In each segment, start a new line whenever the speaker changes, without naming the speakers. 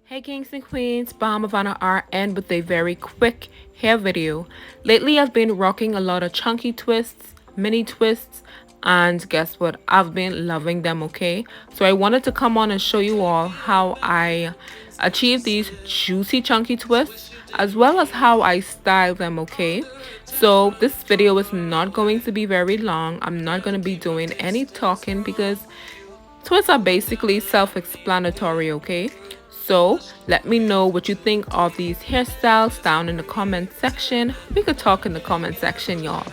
Hey kings and queens, Balm of Honor RN with a very quick hair video. Lately I've been rocking a lot of chunky twists, mini twists, and guess what? I've been loving them, okay? So I wanted to come on and show you all how I achieve these juicy chunky twists as well as how I style them, okay? So this video is not going to be very long. I'm not going to be doing any talking because twists are basically self-explanatory, okay? So let me know what you think of these hairstyles down in the comment section. We could talk in the comment section, y'all.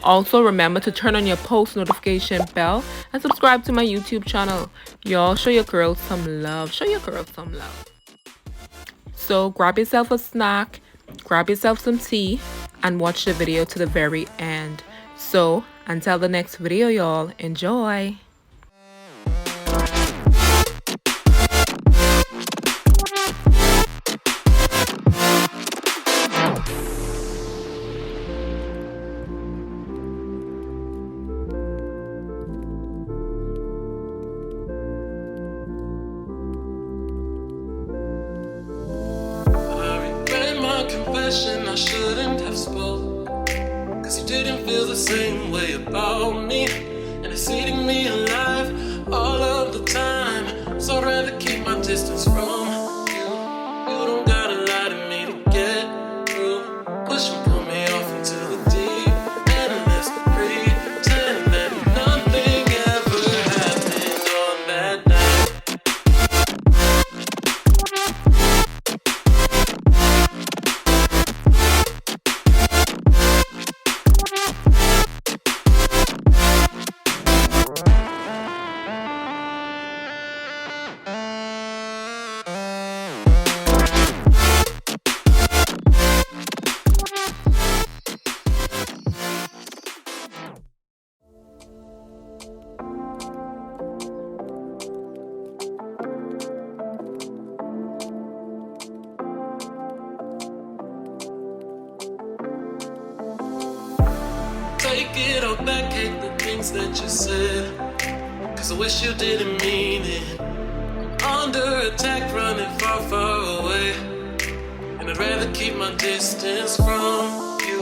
Also, remember to turn on your post notification bell and subscribe to my YouTube channel. Y'all, show your girls some love. Show your girls some love. So grab yourself a snack, grab yourself some tea, and watch the video to the very end. So until the next video, y'all, enjoy.
I shouldn't have spoke, cause you didn't feel the same way about me, and it's eating me alive all of the time. So I'd rather keep my distance from you. You don't gotta lie to me to get through. Push and pull me off into the deep end, and let's pretend that nothing ever happened on that night. Take it all back, hate the things that you said, cause I wish you didn't mean it. I'm under attack, running far, far away, and I'd rather keep my distance from you.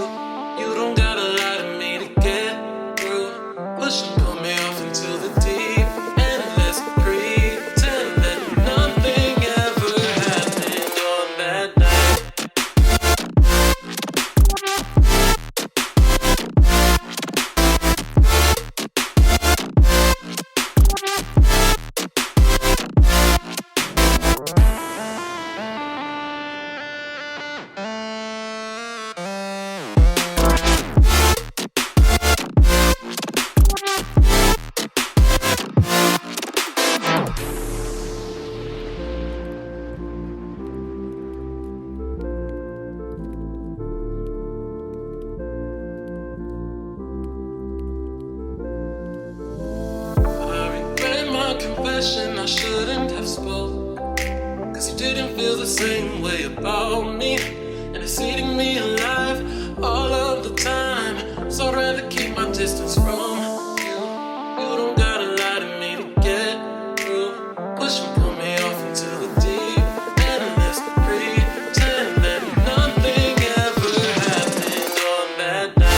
You don't gotta lie to me to get through. Push and pull me off into the deep end, let's pretend that nothing ever happened on that night. Confession, I shouldn't have spoke, cause you didn't feel the same way about me, and it's eating me alive all of the time. So I'd rather keep my distance from you. You don't gotta lie to me to get through. Push and pull me off into the deep end, and let's pretend that nothing ever happened on that night.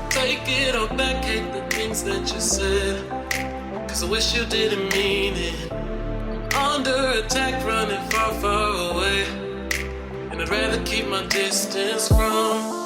Take it all back, hate the things that you said, cause I wish you didn't mean it. I'm under attack, running far, far away, and I'd rather keep my distance from